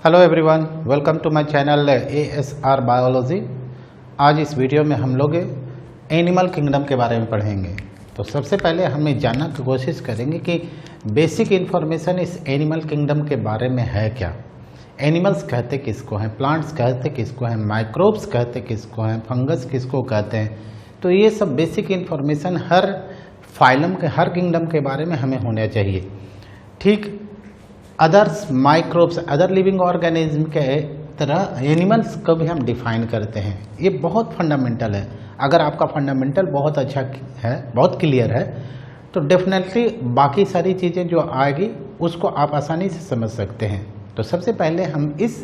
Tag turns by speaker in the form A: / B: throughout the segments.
A: Hello everyone, welcome to my channel ASR biology. आज इस video में हम लोग एनिमल किंगडम के बारे में पढ़ेंगे। तो सबसे पहले हम ये जानने की कोशिश करेंगे कि बेसिक इन्फॉर्मेशन इस एनिमल किंगडम के बारे में है क्या। एनिमल्स कहते किसको हैं, प्लांट्स कहते किसको हैं, माइक्रोब्स कहते किसको हैं, फंगस किसको कहते हैं। तो ये सब बेसिक इन्फॉर्मेशन हर फाइलम के, हर किंगडम के बारे में हमें होना चाहिए। ठीक others microbes, other living organism के तरह एनिमल्स को भी हम डिफाइन करते हैं। ये बहुत फंडामेंटल है। अगर आपका फंडामेंटल बहुत अच्छा है, बहुत क्लियर है, तो डेफिनेटली बाकी सारी चीज़ें जो आएगी उसको आप आसानी से समझ सकते हैं। तो सबसे पहले हम इस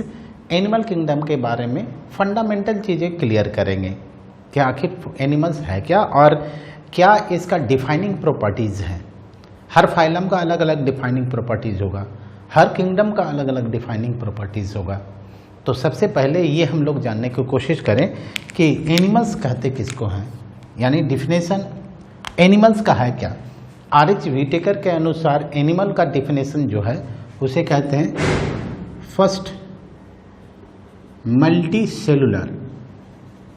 A: एनिमल किंगडम के बारे में फंडामेंटल चीज़ें क्लियर करेंगे कि आखिर एनिमल्स है क्या और क्या इसका डिफाइनिंग प्रॉपर्टीज़ हैं। हर फाइलम का अलग अलग डिफाइनिंग प्रॉपर्टीज़ होगा, हर किंगडम का अलग अलग डिफाइनिंग प्रॉपर्टीज़ होगा। तो सबसे पहले ये हम लोग जानने की कोशिश करें कि एनिमल्स कहते किसको हैं, यानी डिफिनेशन एनिमल्स का है क्या। RH व्हिटेकर के अनुसार एनिमल का डिफिनेशन जो है उसे कहते हैं फर्स्ट मल्टी सेलुलर,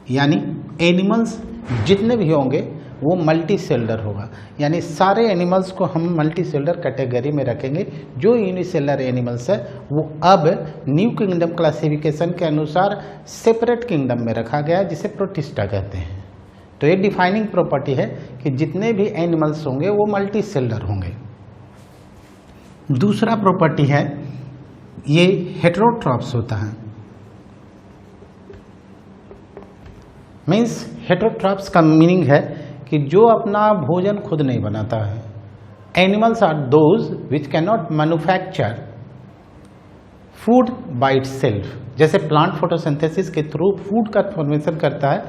A: यानी एनिमल्स जितने भी होंगे वो मल्टी सेलुलर होगा। यानी सारे एनिमल्स को हम मल्टी सेलुलर कैटेगरी में रखेंगे। जो यूनिसेलुलर एनिमल्स है वो अब न्यू किंगडम क्लासिफिकेशन के अनुसार सेपरेट किंगडम में रखा गया है, जिसे प्रोटिस्टा कहते हैं। तो ये डिफाइनिंग प्रॉपर्टी है कि जितने भी एनिमल्स होंगे वो मल्टी सेलुलर होंगे। दूसरा प्रॉपर्टी है ये हेटेरोट्रॉप्स होता है। मीन्स हेटेरोट्रॉप्स का मीनिंग है कि जो अपना भोजन खुद नहीं बनाता है। Animals are those which can not manufacture food by itself. जैसे प्लांट फोटोसिंथेसिस के थ्रू फूड का फॉर्मेशन करता है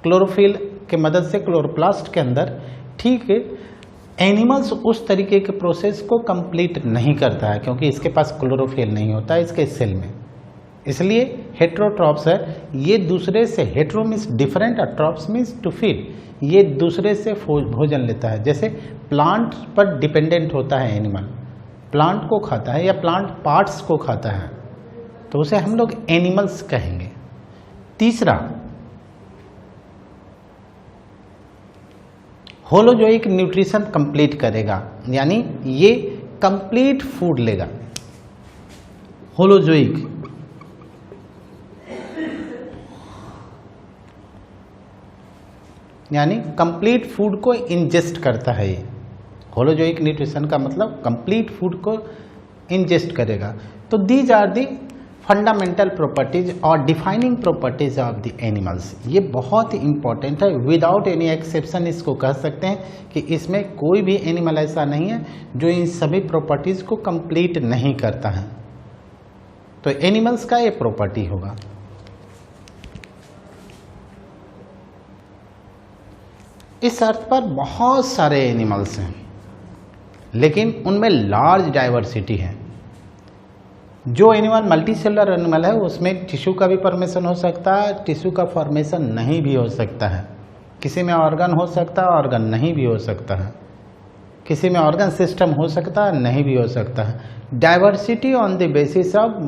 A: क्लोरोफिल के मदद से क्लोरोप्लास्ट के अंदर, ठीक है। एनिमल्स उस तरीके के प्रोसेस को कंप्लीट नहीं करता है क्योंकि इसके पास क्लोरोफिल नहीं होता है इसके सेल में, इसलिए हेटेरोट्रॉप्स है। ये दूसरे से, hetero means different, trophs means to feed, ये दूसरे से भोजन लेता है। जैसे प्लांट पर डिपेंडेंट होता है एनिमल, प्लांट को खाता है या प्लांट पार्ट्स को खाता है, तो उसे हम लोग एनिमल्स कहेंगे। तीसरा होलोजोइक न्यूट्रिशन कंप्लीट करेगा, यानी ये कंप्लीट फूड लेगा। होलोजोइक यानी कंप्लीट फूड को इंजेस्ट करता है। ये होलोजोइक न्यूट्रिशन का मतलब कंप्लीट फूड को इंजेस्ट करेगा। तो these are the fundamental properties और defining properties of the animals. ये बहुत ही इंपॉर्टेंट है, विदाउट एनी एक्सेप्शन इसको कह सकते हैं कि इसमें कोई भी एनिमल ऐसा नहीं है जो इन सभी प्रॉपर्टीज को कंप्लीट नहीं करता है। तो एनिमल्स का ये प्रॉपर्टी होगा। इस अर्थ पर बहुत सारे एनिमल्स हैं, लेकिन उनमें लार्ज डाइवर्सिटी है। जो एनिमल मल्टी सेलुलर एनिमल है उसमें टिश्यू का भी फॉर्मेशन हो सकता है, टिश्यू का फॉर्मेशन नहीं भी हो सकता है। किसी में ऑर्गन हो सकता है, ऑर्गन नहीं भी हो सकता है। किसी में ऑर्गन सिस्टम हो सकता है, नहीं भी हो सकता है। Diversity on the basis of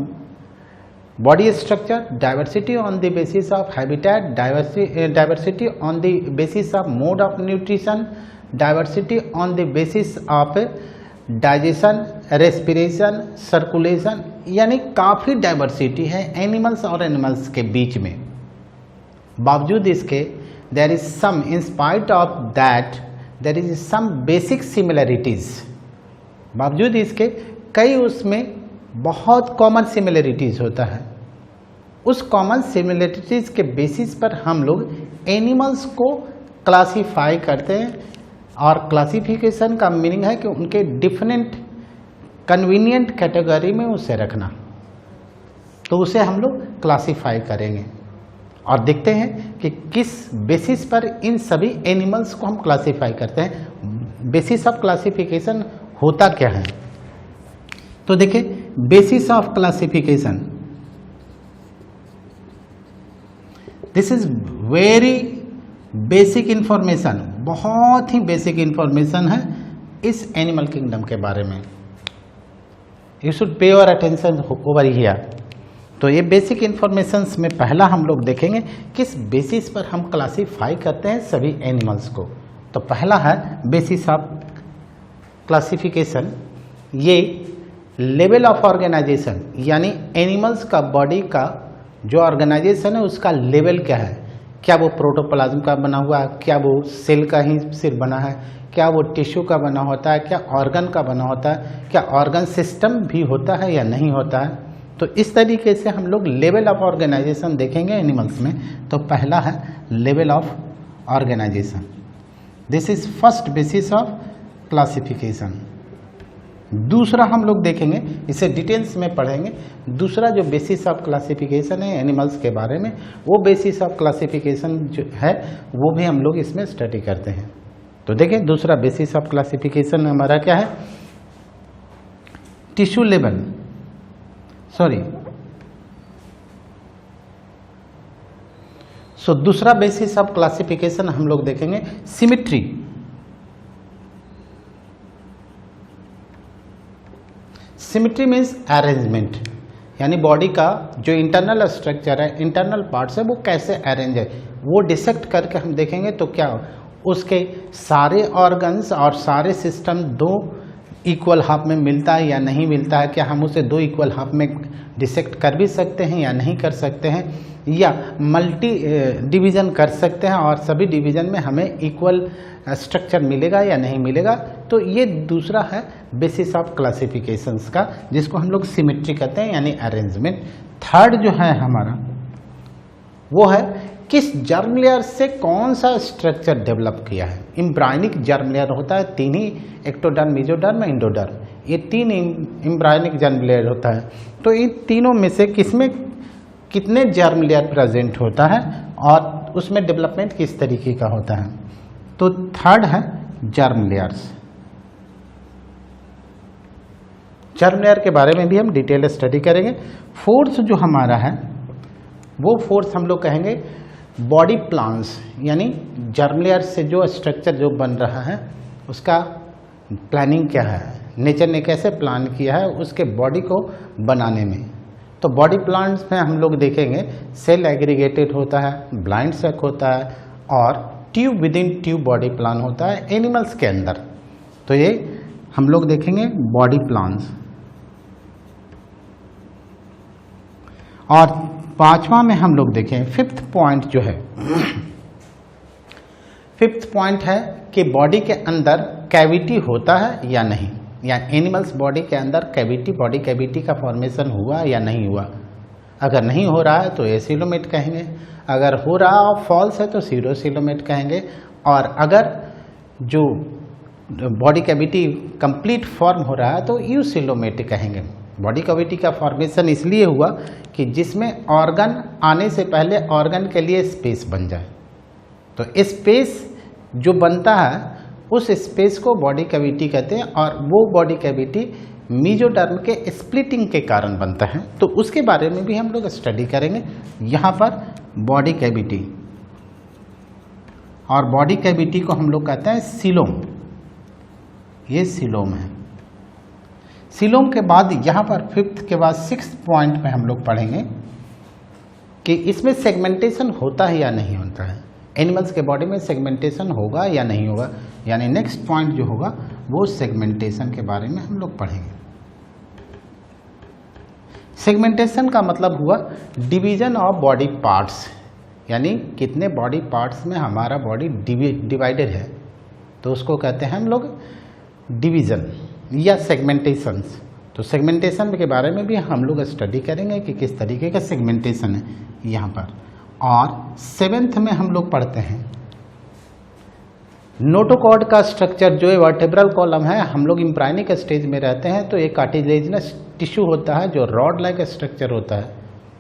A: body structure, diversity on the basis of habitat, diversity on the basis of mode of nutrition, diversity on the basis of digestion, respiration, circulation, यानी काफ़ी डाइवर्सिटी है एनिमल्स और animals के बीच में। बावजूद इसके there is some, in spite of that there is some basic similarities, बावजूद इसके कई उसमें बहुत कॉमन सिमिलरिटीज़ होता है। उस कॉमन सिमिलरिटीज़ के बेसिस पर हम लोग एनिमल्स को क्लासीफाई करते हैं, और क्लासिफिकेशन का मीनिंग है कि उनके डिफरेंट कन्वीनियंट कैटेगरी में उसे रखना। तो उसे हम लोग क्लासीफाई करेंगे और देखते हैं कि किस बेसिस पर इन सभी एनिमल्स को हम क्लासीफाई करते हैं। बेसिस ऑफ क्लासिफिकेशन होता क्या है, तो देखिए basis of classification, this is very basic information, बहुत ही बेसिक इंफॉर्मेशन है इस एनिमल किंगडम के बारे में। You should pay your attention over here. तो ये बेसिक इन्फॉर्मेशंस में पहला हम लोग देखेंगे किस बेसिस पर हम क्लासीफाई करते हैं सभी एनिमल्स को। तो पहला है बेसिस ऑफ क्लासिफिकेशन, ये लेवल ऑफ ऑर्गेनाइजेशन, यानी एनिमल्स का बॉडी का जो ऑर्गेनाइजेशन है उसका लेवल क्या है। क्या वो प्रोटोप्लाज्म का बना हुआ है, क्या वो सेल का ही सिर्फ बना है, क्या वो टिश्यू का बना होता है, क्या ऑर्गन का बना होता है, क्या ऑर्गन सिस्टम भी होता है या नहीं होता है। तो इस तरीके से हम लोग लेवल ऑफ ऑर्गेनाइजेशन देखेंगे एनिमल्स में। तो पहला है level of organisation, this is first basis of classification. दूसरा हम लोग देखेंगे, इसे डिटेल्स में पढ़ेंगे। दूसरा जो बेसिस ऑफ क्लासिफिकेशन है एनिमल्स के बारे में, वो बेसिस ऑफ क्लासिफिकेशन जो है वो भी हम लोग इसमें स्टडी करते हैं। तो देखें दूसरा बेसिस ऑफ क्लासिफिकेशन हमारा क्या है, टिश्यू लेवल, दूसरा बेसिस ऑफ क्लासिफिकेशन हम लोग देखेंगे सिमेट्री। सिमेट्री मीन्स अरेंजमेंट, यानी बॉडी का जो इंटरनल स्ट्रक्चर है, इंटरनल पार्ट्स है, वो कैसे अरेंज है, वो डिसेक्ट करके हम देखेंगे तो क्या उसके सारे ऑर्गन्स और सारे सिस्टम दो इक्वल हाफ में मिलता है या नहीं मिलता है, क्या हम उसे दो इक्वल हाफ में डिसेक्ट कर भी सकते हैं या नहीं कर सकते हैं, या मल्टी डिवीज़न कर सकते हैं और सभी डिवीज़न में हमें इक्वल स्ट्रक्चर मिलेगा या नहीं मिलेगा। तो ये दूसरा है बेसिस ऑफ क्लासिफिकेशंस का, जिसको हम लोग सिमेट्री कहते हैं यानी अरेंजमेंट। थर्ड जो है हमारा वो है किस जर्म लेयर से कौन सा स्ट्रक्चर डेवलप किया है। एम्ब्रायनिक जर्म लेयर होता है, तीन ही, एक्टोडर्म, मेसोडर्म, एंडोडर्म, ये तीन एम्ब्रायनिक जर्म लेयर होता है। तो इन तीनों में से किसमें कितने जर्म लेयर प्रेजेंट होता है और उसमें डेवलपमेंट किस तरीके का होता है। तो थर्ड है जर्म लेयर्स। जर्म लेयर के बारे में भी हम डिटेल स्टडी करेंगे। फोर्थ जो हमारा है वो फोर्थ हम लोग कहेंगे बॉडी प्लान्स, यानी जर्म लेयर से जो स्ट्रक्चर जो बन रहा है उसका प्लानिंग क्या है, नेचर ने कैसे प्लान किया है उसके बॉडी को बनाने में। तो बॉडी प्लान्स में हम लोग देखेंगे सेल एग्रीगेटेड होता है, ब्लाइंड सेक होता है और tube with in tube body plan होता है एनिमल्स के अंदर। तो ये हम लोग देखेंगे बॉडी प्लान्स। और पांचवा में हम लोग देखें फिफ्थ पॉइंट जो है, फिफ्थ पॉइंट है कि बॉडी के अंदर कैविटी होता है या नहीं, या एनिमल्स बॉडी के अंदर कैविटी, बॉडी कैविटी का फॉर्मेशन हुआ या नहीं हुआ। अगर नहीं हो रहा है तो एसिलोमेट कहेंगे, अगर हो रहा और फॉल्स है तो सीरोसिलोमेट कहेंगे, और अगर जो बॉडी कैविटी कंप्लीट फॉर्म हो रहा है तो यूसिलोमेट कहेंगे। बॉडी कैविटी का फॉर्मेशन इसलिए हुआ कि जिसमें ऑर्गन आने से पहले ऑर्गन के लिए स्पेस बन जाए। तो स्पेस जो बनता है उस स्पेस को बॉडी कैविटी कहते हैं, और वो बॉडी कैविटी मेसोडर्म के स्प्लिटिंग के कारण बनता है। तो उसके बारे में भी हम लोग स्टडी करेंगे। यहाँ पर बॉडी कैविटी, और बॉडी कैविटी को हम लोग कहते हैं सीलोम, ये सीलोम है। सीलोम के बाद यहाँ पर फिफ्थ के बाद सिक्स्थ पॉइंट में हम लोग पढ़ेंगे कि इसमें सेगमेंटेशन होता है या नहीं होता है, एनिमल्स के बॉडी में सेगमेंटेशन होगा या नहीं होगा, यानी नेक्स्ट पॉइंट जो होगा वो सेगमेंटेशन के बारे में हम लोग पढ़ेंगे। सेगमेंटेशन का मतलब हुआ डिवीजन ऑफ बॉडी पार्ट्स, यानी कितने बॉडी पार्ट्स में हमारा बॉडी डिवाइडेड है, तो उसको कहते हैं हम लोग डिवीजन या सेगमेंटेशंस। तो सेगमेंटेशन के बारे में भी हम लोग स्टडी करेंगे कि किस तरीके का सेगमेंटेशन है यहाँ पर। और सेवेंथ में हम लोग पढ़ते हैं नोटोकॉर्ड का स्ट्रक्चर, जो वर्टेब्रल कॉलम है। हम लोग एम्ब्रायनिक स्टेज में रहते हैं तो एक कार्टिलेजिनस टिश्यू होता है जो रॉड लाइक स्ट्रक्चर होता है,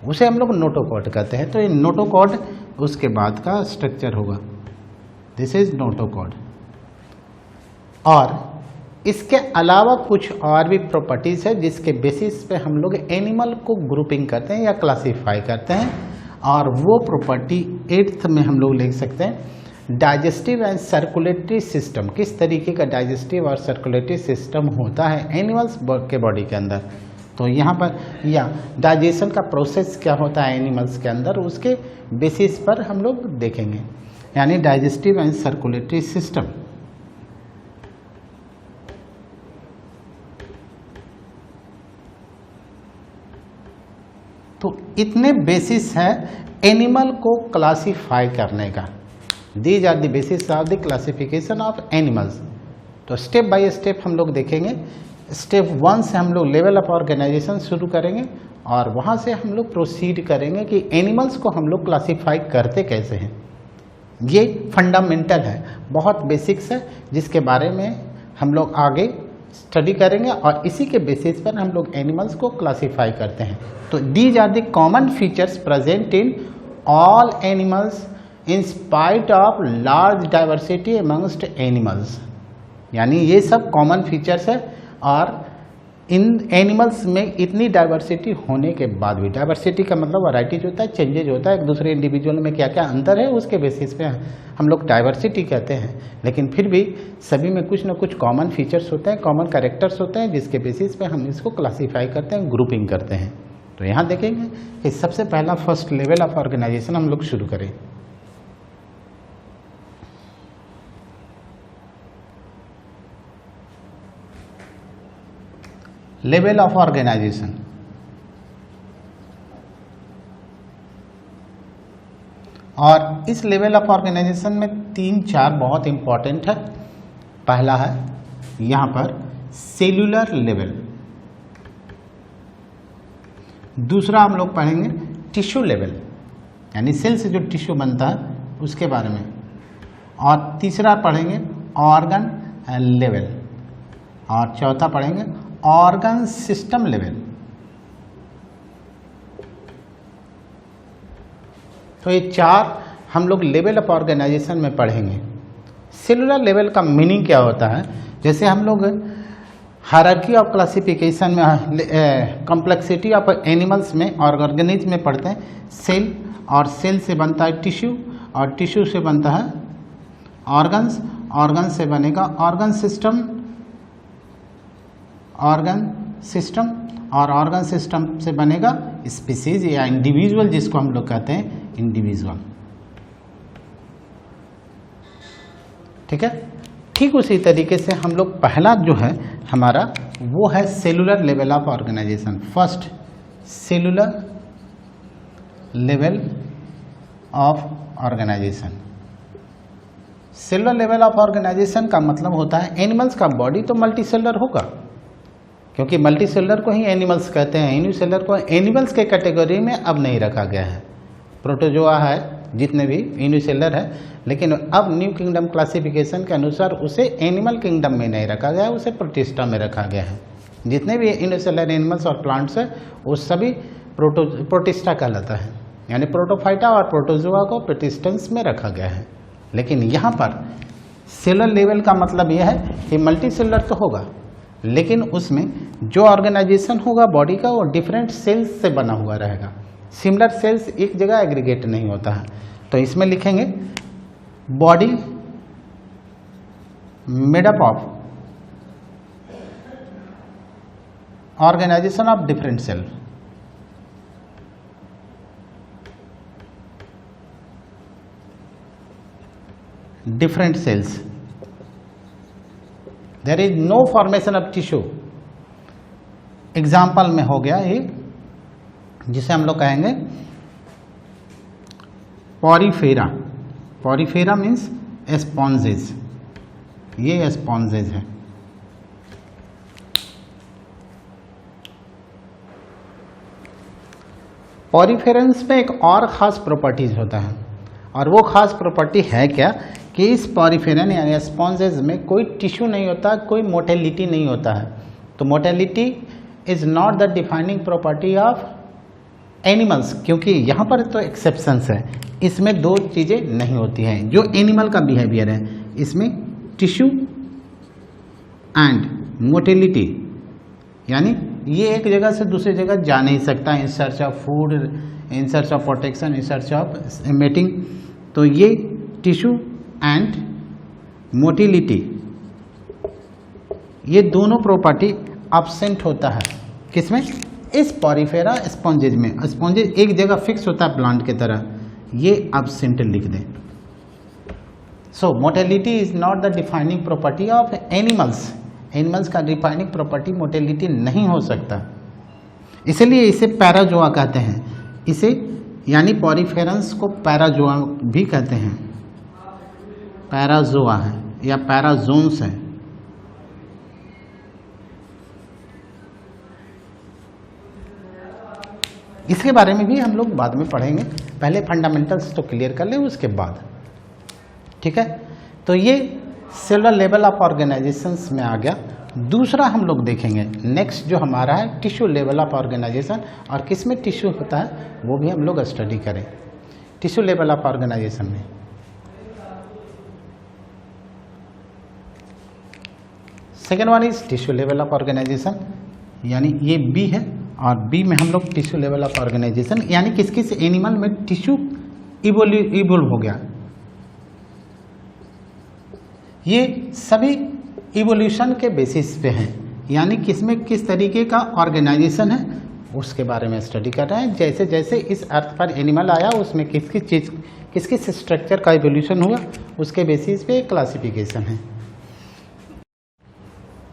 A: उसे हम लोग नोटोकॉर्ड कहते हैं। तो ये नोटोकॉर्ड उसके बाद का स्ट्रक्चर होगा, दिस इज नोटोकॉर्ड। और इसके अलावा कुछ और भी प्रॉपर्टीज़ है जिसके बेसिस पे हम लोग एनिमल को ग्रुपिंग करते हैं या क्लासीफाई करते हैं। और वो प्रॉपर्टी एट्थ में हम लोग लिख सकते हैं डाइजेस्टिव एंड सर्कुलेटरी सिस्टम, किस तरीके का डाइजेस्टिव और सर्कुलेटरी सिस्टम होता है एनिमल्स के बॉडी के अंदर। तो यहाँ पर या डाइजेशन का प्रोसेस क्या होता है एनिमल्स के अंदर, उसके बेसिस पर हम लोग देखेंगे, यानी डाइजेस्टिव एंड सर्कुलेटरी सिस्टम। तो इतने बेसिस है एनिमल को क्लासिफाई करने का। These are the basis of the classification of animals. तो स्टेप बाय स्टेप हम लोग देखेंगे। स्टेप 1 से हम लोग लेवल ऑफ ऑर्गेनाइजेशन शुरू करेंगे और वहाँ से हम लोग प्रोसीड करेंगे कि एनिमल्स को हम लोग क्लासिफाई करते कैसे हैं। ये फंडामेंटल है, बहुत बेसिक्स है, जिसके बारे में हम लोग आगे स्टडी करेंगे और इसी के बेसिस पर हम लोग एनिमल्स को क्लासिफाई करते हैं। तो these are the common features present in all animals in spite of large diversity amongst animals, यानी ये सब कॉमन फीचर्स है और इन एनिमल्स में इतनी डाइवर्सिटी होने के बाद भी, डाइवर्सिटी का मतलब वैराइटीज होता है, चेंजेज होता है, एक दूसरे इंडिविजुअल में क्या क्या अंतर है उसके बेसिस पे हम लोग डाइवर्सिटी कहते हैं, लेकिन फिर भी सभी में कुछ ना कुछ कॉमन फीचर्स होते हैं, कॉमन कैरेक्टर्स होते हैं, जिसके बेसिस पे हम इसको क्लासीफाई करते हैं, ग्रुपिंग करते हैं। तो यहाँ देखेंगे कि सबसे पहला फर्स्ट लेवल ऑफ ऑर्गेनाइजेशन हम लोग शुरू करें। लेवल ऑफ ऑर्गेनाइजेशन, और इस लेवल ऑफ ऑर्गेनाइजेशन में 3-4 बहुत इंपॉर्टेंट है। पहला है यहाँ पर सेल्यूलर लेवल, दूसरा हम लोग पढ़ेंगे टिश्यू लेवल, यानी सेल से जो टिश्यू बनता है उसके बारे में, और तीसरा पढ़ेंगे ऑर्गन लेवल, और चौथा पढ़ेंगे ऑर्गन सिस्टम लेवल। तो ये 4 हम लोग लेवल ऑफ ऑर्गेनाइजेशन में पढ़ेंगे। सेलुलर लेवल का मीनिंग क्या होता है, जैसे हम लोग हायरार्की ऑफ क्लासिफिकेशन में कॉम्प्लेक्सिटी ऑफ एनिमल्स में और ऑर्गेनिज्म में पढ़ते हैं, सेल, और सेल से बनता है टिश्यू, और टिश्यू से बनता है ऑर्गन्स, ऑर्गन से बनेगा ऑर्गन सिस्टम, ऑर्गन सिस्टम, और ऑर्गन सिस्टम से बनेगा स्पीसीज या इंडिविजुअल, जिसको हम लोग कहते हैं इंडिविजुअल। ठीक है, ठीक उसी तरीके से हम लोग पहला जो है हमारा वो है cellular level of organisation. First cellular level of organisation. Cellular level of organisation का मतलब होता है एनिमल्स का बॉडी तो मल्टी सेलुलर होगा, क्योंकि मल्टी सेलुलर को ही एनिमल्स कहते हैं, यूनिसेलुलर को एनिमल्स के कैटेगरी में अब नहीं रखा गया है। प्रोटोजोआ है जितने भी यूनिसेलुलर है, लेकिन अब न्यू किंगडम क्लासिफिकेशन के अनुसार उसे एनिमल किंगडम में नहीं रखा गया है, उसे प्रोटिस्टा में रखा गया है। जितने भी यूनिसेलुलर एनिमल्स और प्लांट्स है वो सभी प्रोटिस्टा कहलाता है, यानी प्रोटोफाइटा और प्रोटोजोआ को प्रोटिस्टेंस में रखा गया है। लेकिन यहाँ पर सेलुलर लेवल का मतलब यह है कि मल्टी सेलुलर तो होगा, लेकिन उसमें जो ऑर्गेनाइजेशन होगा बॉडी का वो डिफरेंट सेल्स से बना हुआ रहेगा। सिमिलर सेल्स एक जगह एग्रीगेट नहीं होता है। तो इसमें लिखेंगे body made up of organisation of different cell. Different cells, there is no formation of tissue. Example में हो गया एक, जिसे हम लोग कहेंगे पॉरीफेरा। पॉरीफेरा मीन्स स्पॉन्जेज, ये स्पॉन्जेज है। पॉरीफेरेंस में एक और ख़ास प्रॉपर्टीज होता है, और वो ख़ास प्रॉपर्टी है क्या कि इस पॉरीफेरन यानी स्पॉन्जेज में कोई टिश्यू नहीं होता, कोई मोटेलिटी नहीं होता है। तो mortality is not the defining property of animals, क्योंकि यहाँ पर तो एक्सेप्शंस है, इसमें 2 चीज़ें नहीं होती हैं जो एनिमल का बिहेवियर है। इसमें टिश्यू एंड मोटेलिटी, यानी ये एक जगह से दूसरी जगह जा नहीं सकता in search of food, in search of protection, in search of mating. तो ये टिश्यू एंड मोटिलिटी, ये दोनों प्रॉपर्टी एब्सेंट होता है किसमें? इस पॉरीफेरा स्पॉन्जेज में। स्पॉन्जेज एक जगह फिक्स होता है प्लांट की तरह, ये एब्सेंट लिख दें। So motility is not the defining property of animals. Animals का डिफाइनिंग प्रॉपर्टी मोटेलिटी नहीं हो सकता, इसलिए इसे पैराजोआ कहते हैं। इसे यानी पॉरीफेरंस को पैराजोआ भी कहते हैं। पैराजोआ है या पैराजोन्स है। इसके बारे में भी हम लोग बाद में पढ़ेंगे, पहले फंडामेंटल्स तो क्लियर कर लें उसके बाद, ठीक है। तो ये सेलुलर लेवल ऑफ ऑर्गेनाइजेशंस में आ गया। दूसरा हम लोग देखेंगे नेक्स्ट जो हमारा है टिश्यू लेवल ऑफ ऑर्गेनाइजेशन, और किस में टिश्यू होता है वो भी हम लोग स्टडी करें टिश्यू लेवल ऑफ ऑर्गेनाइजेशन में। Second one is tissue level of organisation, यानी ये बी है, और बी में हम लोग टिश्यू लेवल ऑफ ऑर्गेनाइजेशन यानी किस किस एनिमल में टिश्यू इवोल्व हो गया। ये सभी इवोल्यूशन के बेसिस पे हैं, यानी किसमें किस तरीके का ऑर्गेनाइजेशन है उसके बारे में स्टडी कर रहे हैं। जैसे जैसे इस अर्थ पर एनिमल आया उसमें किस किस चीज़ किस किस स्ट्रक्चर का इवोल्यूशन हुआ उसके बेसिस पे क्लासिफिकेशन है।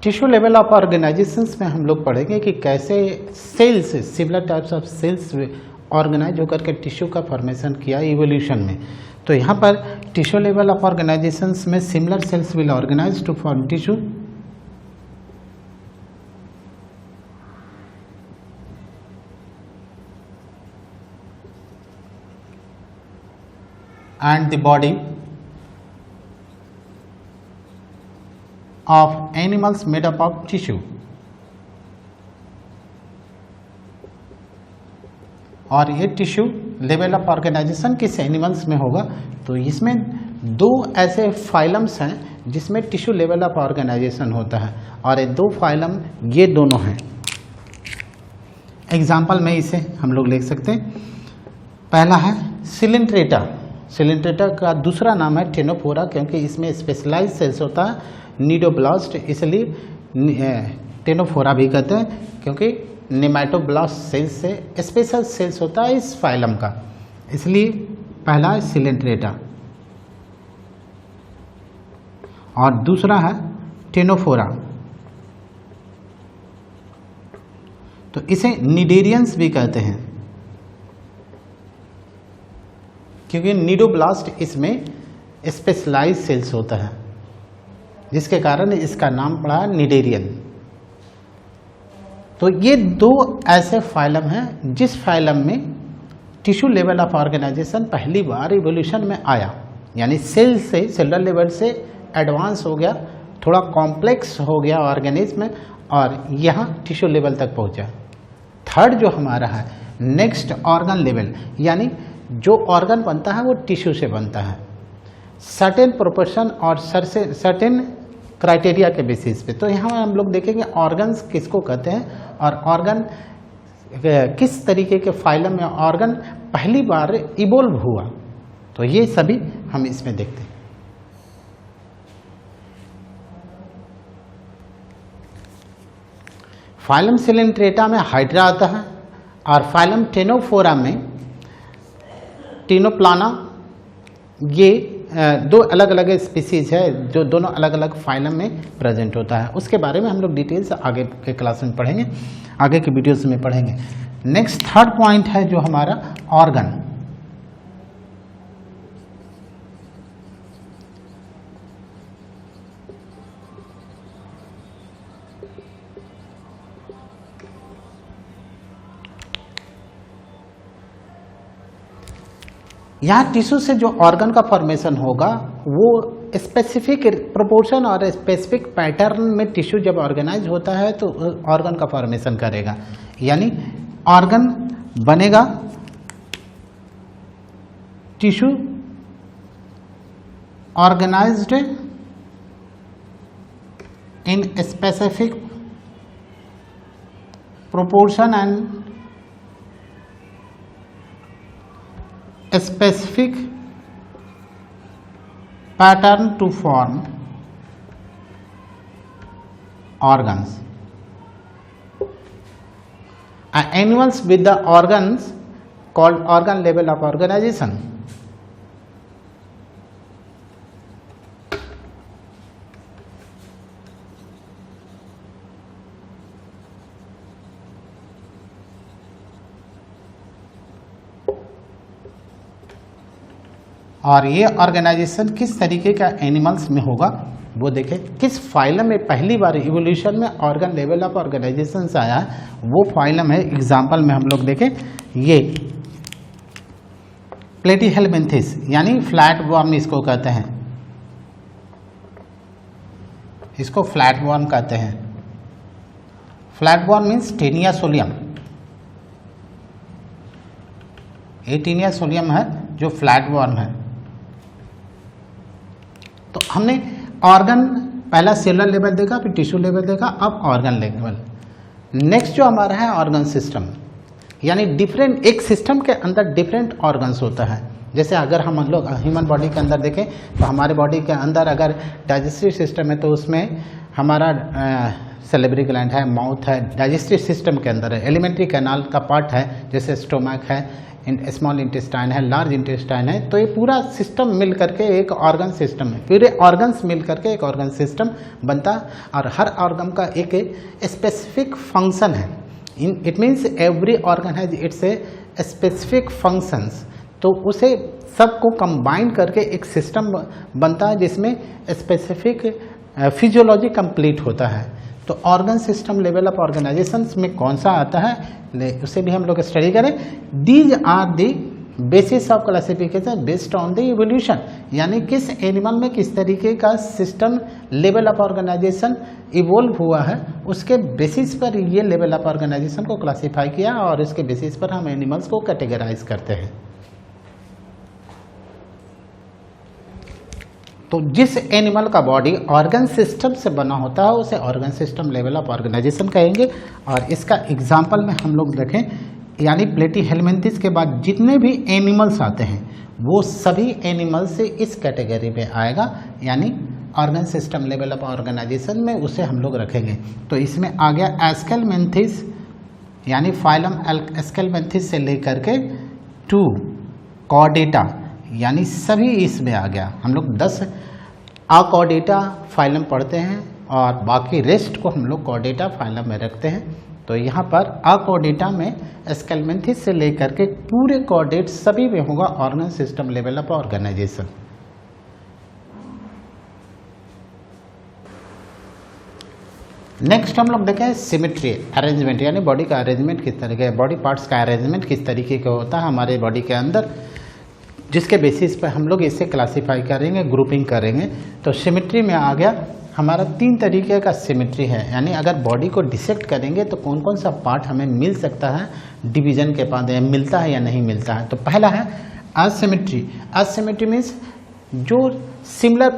A: टिश्यू लेवल ऑफ ऑर्गेनाइजेशंस में हम लोग पढ़ेंगे कि कैसे cells, similar types of cells organise होकर के टिश्यू का फॉर्मेशन किया इवोल्यूशन में। तो यहाँ पर टिश्यू लेवल ऑफ ऑर्गेनाइजेशंस में similar cells will organise to form tissue, and the body of animals made up of tissue। और ये टिश्यू लेवल ऑफ ऑर्गेनाइजेशन किस एनिमल्स में होगा, तो इसमें दो ऐसे फाइलम्स हैं जिसमें टिश्यू लेवल ऑफ ऑर्गेनाइजेशन होता है, और ये दो फाइलम ये दोनों हैं। एग्जाम्पल में इसे हम लोग लिख सकते हैं। पहला है सिलेंट्रेटा। सिलेंट्रेटा का दूसरा नाम है टेनोफोरा, क्योंकि इसमें स्पेशलाइज सेल्स होता है नीडोब्लास्ट, इसलिए टेनोफोरा भी कहते हैं, क्योंकि नेमाटोब्लास्ट सेल्स से स्पेशल सेल्स होता है इस फाइलम का, इसलिए पहला है सिलेंट्रेटा और दूसरा है टेनोफोरा। तो इसे निडेरियंस भी कहते हैं, क्योंकि नीडोब्लास्ट इसमें स्पेशलाइज सेल्स होता है, जिसके कारण इसका नाम पड़ा निडेरियन। तो ये दो ऐसे फाइलम हैं जिस फाइलम में टिश्यू लेवल ऑफ ऑर्गेनाइजेशन पहली बार इवोल्यूशन में आया, यानी सेल से सेलुलर लेवल से एडवांस हो गया, थोड़ा कॉम्प्लेक्स हो गया ऑर्गेनिज्म और यहाँ टिश्यू लेवल तक पहुँचा। थर्ड जो हमारा है नेक्स्ट ऑर्गन लेवल, यानी जो ऑर्गन बनता है वो टिश्यू से बनता है सर्टेन प्रोपोर्शन और सर्टेन क्राइटेरिया के बेसिस पे। तो यहाँ हम लोग देखेंगे ऑर्गन्स किसको कहते हैं और ऑर्गन किस तरीके के फाइलम में ऑर्गन पहली बार इवोल्व हुआ, तो ये सभी हम इसमें देखते हैं। फाइलम सिलेंट्रेटा में हाइड्रा आता है और फाइलम टेनोफोरा में टीनोप्लाना। ये दो अलग अलग स्पीसीज है जो दोनों अलग अलग फाइलम में प्रेजेंट होता है। उसके बारे में हम लोग डिटेल्स आगे के क्लास में पढ़ेंगे, आगे के वीडियोस में पढ़ेंगे। नेक्स्ट थर्ड पॉइंट है जो हमारा ऑर्गन। यहाँ टिश्यू से जो ऑर्गन का फॉर्मेशन होगा वो स्पेसिफिक प्रोपोर्शन और स्पेसिफिक पैटर्न में टिश्यू जब ऑर्गेनाइज होता है तो ऑर्गन का फॉर्मेशन करेगा, यानी ऑर्गन बनेगा tissue organised in specific proportion and specific pattern to form organs। Animals with the organs called organ level of organisation. और ये ऑर्गेनाइजेशन किस तरीके का एनिमल्स में होगा वो देखें। किस फाइलम में पहली बार इवोल्यूशन में ऑर्गन लेवल ऑफ ऑर्गेनाइजेशन आया है वो फाइलम है। एग्जाम्पल में हम लोग देखें, ये प्लेटीहेलमिन्थिस यानी फ्लैट वॉर्म इसको कहते हैं, इसको फ्लैट वॉर्म कहते हैं। Flat warm means Taenia solium, ये टेनिया सोलियम है जो फ्लैट वॉर्म है। तो हमने ऑर्गन पहला सेलुलर लेवल देखा, फिर टिश्यू लेवल देखा, अब ऑर्गन लेवल। नेक्स्ट जो हमारा है ऑर्गन सिस्टम, यानी डिफरेंट, एक सिस्टम के अंदर डिफरेंट ऑर्गन्स होता है। जैसे अगर हम लोग ह्यूमन बॉडी के अंदर देखें तो हमारे बॉडी के अंदर अगर डाइजेस्टिव सिस्टम है तो उसमें हमारा सेलेब्री ग्लैंड है, माउथ है, डाइजेस्टिव सिस्टम के अंदर है। एलिमेंट्री कैनाल का पार्ट है जैसे स्टोमक है, स्मॉल इंटेस्टाइन है, लार्ज इंटेस्टाइन है। तो ये पूरा सिस्टम मिल करके एक ऑर्गन सिस्टम है। फिर ये ऑर्गन्स मिल करके एक ऑर्गन सिस्टम बनता है और हर ऑर्गन का एक स्पेसिफिक फंक्शन है। It means every organ has it's a specific functions. तो उसे सबको कंबाइन करके एक सिस्टम बनता है जिसमें स्पेसिफिक फिजियोलॉजी कंप्लीट होता है। तो organ system level of organisation में कौन सा आता है उसे भी हम लोग स्टडी करें। These are the basis of classification based on the evolution, यानी किस एनिमल में किस तरीके का system level of organisation evolve हुआ है, उसके बेसिस पर ये लेवल ऑफ ऑर्गेनाइजेशन को क्लासीफाई किया और इसके बेसिस पर हम एनिमल्स को कैटेगराइज करते हैं। तो जिस एनिमल का बॉडी ऑर्गन सिस्टम से बना होता है उसे organ system level of organisation कहेंगे। और इसका एग्जाम्पल में हम लोग देखें, यानी प्लेटीहेलमिन्थिस के बाद जितने भी एनिमल्स आते हैं वो सभी एनिमल्स से इस कैटेगरी में आएगा, यानी organ system level of organisation में उसे हम लोग रखेंगे। तो इसमें आ गया एस्केलमेंथिस, यानी फाइलम एस्केलमेंथिस से लेकर के टू कॉर्डेटा, यानी सभी इसमें आ गया। हम लोग 10 अकॉर्डेटा फाइलम पढ़ते हैं और बाकी रेस्ट को हम लोग कॉर्डेटा फाइलम में रखते हैं। तो यहाँ पर अकॉर्डेटा में एस्केलमेंथिस से लेकर के पूरे कॉर्डेट सभी में होगा organ system level of organisation. Next हम लोग देखें सिमेट्री अरेंजमेंट, यानी बॉडी का अरेंजमेंट किस तरीके है, बॉडी पार्ट्स का अरेंजमेंट किस तरीके का होता है हमारे बॉडी के अंदर, जिसके बेसिस पर हम लोग इसे क्लासीफाई करेंगे, ग्रुपिंग करेंगे। तो सिमेट्री में आ गया हमारा 3 तरीके का सिमेट्री है, यानी अगर बॉडी को डिसेक्ट करेंगे तो कौन कौन सा पार्ट हमें मिल सकता है डिवीजन के बाद, मिलता है या नहीं मिलता है। तो पहला है असिमेट्री। असिमेट्री मीन्स जो सिमिलर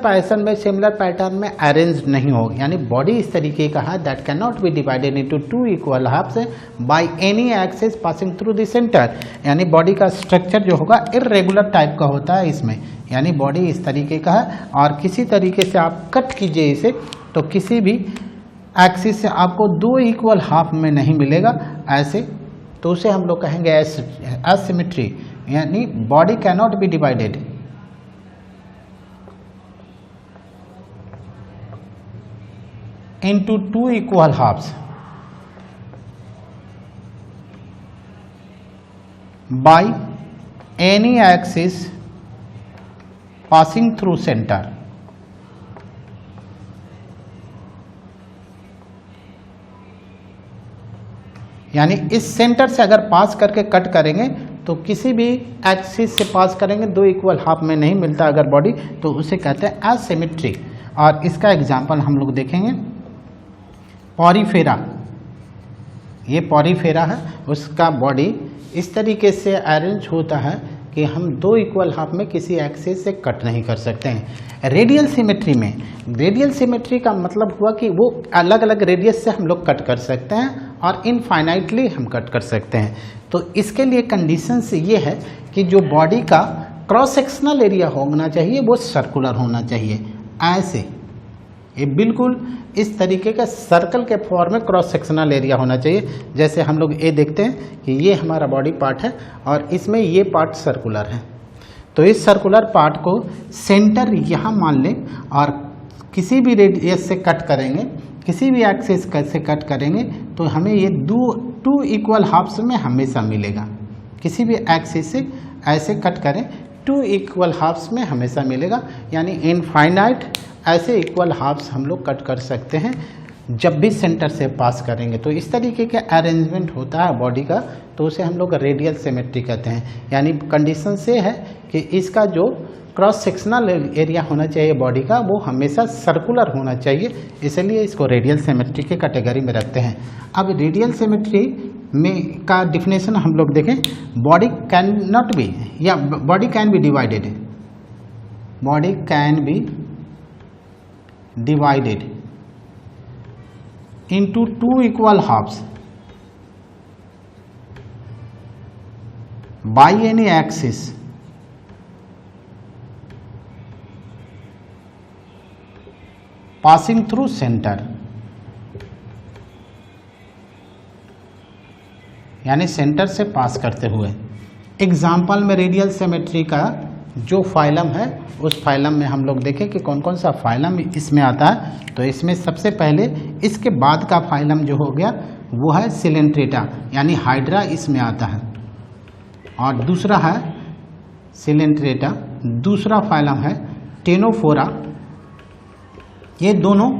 A: पैटर्न में अरेंज नहीं हो, यानी बॉडी इस तरीके का है that can not be divided into 2 equal halves by any axis passing through the centre, यानी बॉडी का स्ट्रक्चर जो होगा इर्रेगुलर टाइप का होता है इसमें, यानी बॉडी इस तरीके का है और किसी तरीके से आप कट कीजिए इसे तो किसी भी एक्सिस से आपको 2 इक्वल हाफ में नहीं मिलेगा ऐसे, तो उसे हम लोग कहेंगे असिमेट्री, यानी body can not be divided into 2 equal halves by any axis passing through center। यानी इस सेंटर से अगर पास करके कट करेंगे तो किसी भी एक्सिस से पास करेंगे 2 इक्वल हाफ में नहीं मिलता अगर बॉडी, तो उसे कहते हैं असिमेट्री। और इसका एग्जाम्पल हम लोग देखेंगे पॉरीफेरा, ये पॉरीफेरा है, उसका बॉडी इस तरीके से अरेंज होता है कि हम 2 इक्वल हाफ में किसी एक्सिस से कट नहीं कर सकते हैं। रेडियल सिमेट्री में, रेडियल सिमेट्री का मतलब हुआ कि वो अलग अलग रेडियस से हम लोग कट कर सकते हैं और इनफाइनाइटली हम कट कर सकते हैं। तो इसके लिए कंडीशंस ये है कि जो बॉडी का क्रॉस सेक्शनल एरिया होना चाहिए वो सर्कुलर होना चाहिए, ऐसे ये बिल्कुल इस तरीके का सर्कल के फॉर्म में क्रॉस सेक्शनल एरिया होना चाहिए। जैसे हम लोग ये देखते हैं कि ये हमारा बॉडी पार्ट है और इसमें ये पार्ट सर्कुलर है, तो इस सर्कुलर पार्ट को सेंटर यहाँ मान लें और किसी भी रेडियस से कट करेंगे, किसी भी एक्सिस से कट करेंगे तो हमें ये टू इक्वल हाफ्स में हमेशा मिलेगा। किसी भी एक्सिस से ऐसे कट करें 2 इक्वल हाफ्स में हमेशा मिलेगा, यानी इनफाइनाइट ऐसे इक्वल हाफ्स हम लोग कट कर सकते हैं जब भी सेंटर से पास करेंगे। तो इस तरीके का अरेंजमेंट होता है बॉडी का, तो उसे हम लोग रेडियल सिमेट्री कहते हैं। यानी कंडीशन से है कि इसका जो क्रॉस सेक्शनल एरिया होना चाहिए बॉडी का वो हमेशा सर्कुलर होना चाहिए, इसलिए इसको रेडियल सिमेट्री के कैटेगरी में रखते हैं। अब रेडियल सिमेट्री में का डिफिनेशन हम लोग देखें, बॉडी कैन नॉट बी या body can be divided, body can be divided into 2 equal halves by any axis passing through center, यानी सेंटर से पास करते हुए। एग्जाम्पल में रेडियल सिमेट्री का जो फाइलम है उस फाइलम में हम लोग देखें कि कौन कौन सा फाइलम इसमें आता है। तो इसमें सबसे पहले इसके बाद का फाइलम जो हो गया वो है सिलेंट्रेटा, यानी हाइड्रा इसमें आता है, और दूसरा है सिलेंट्रेटा, दूसरा फाइलम है टेनोफोरा। ये दोनों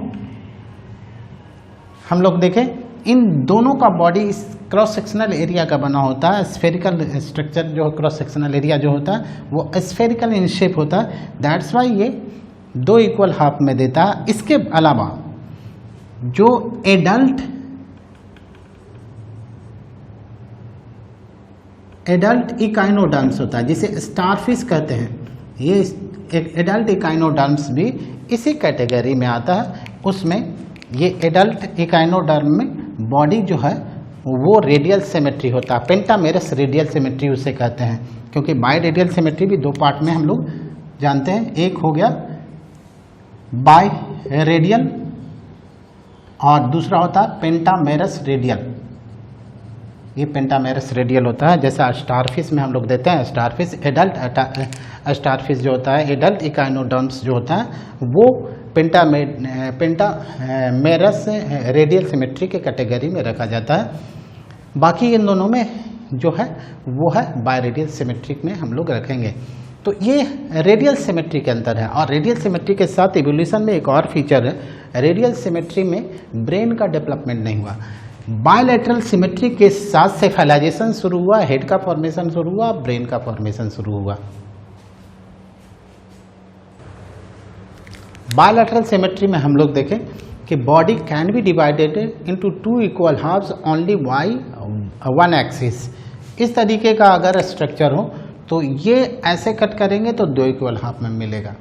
A: हम लोग देखें, इन दोनों का बॉडी क्रॉस सेक्शनल एरिया का बना होता है। स्फेरिकल स्ट्रक्चर जो क्रॉस सेक्शनल एरिया जो होता है वो स्फेरिकल इन शेप होता है, दैट्स वाई ये 2 इक्वल हाफ में देता है। इसके अलावा जो एडल्ट इकाइनोडर्म्स होता है जिसे स्टारफिश कहते हैं, ये एक एडल्ट इकाइनोडर्म्स भी इसी कैटेगरी में आता है। उसमें ये एडल्ट इकाइनोडर्म में बॉडी जो है वो रेडियल सिमेट्री होता है, पेंटामेरस रेडियल सिमेट्री उसे कहते हैं, क्योंकि बाय रेडियल सिमेट्री भी 2 पार्ट में हम लोग जानते हैं। एक हो गया बाय रेडियल और दूसरा होता है पेंटामेरस रेडियल। ये पेंटामेरस रेडियल होता है, जैसा स्टारफिश में हम लोग देते हैं। स्टारफिश एडल्ट स्टारफिश जो होता है, एडल्ट इकाइनोडर्म्स जो होता है वो पेंटामेरस रेडियल सिमेट्री के कैटेगरी में रखा जाता है। बाकी इन दोनों में जो है वो है बायरेडियल सिमेट्रिक में हम लोग रखेंगे। तो ये रेडियल सिमेट्री के अंदर है। और रेडियल सिमेट्री के साथ इवोल्यूशन में एक और फीचर है, रेडियल सिमेट्री में ब्रेन का डेवलपमेंट नहीं हुआ। बायलैटरल सिमेट्री के साथ सेफलाइजेशन शुरू हुआ, हेड का फॉर्मेशन शुरू हुआ, ब्रेन का फॉर्मेशन शुरू हुआ। बायलैटरल सिमेट्री में हम लोग देखें कि body can be divided into 2 equal halves only by 1 axis. इस तरीके का अगर स्ट्रक्चर हो तो ये ऐसे कट करेंगे तो 2 इक्वल हाफ में मिलेगा,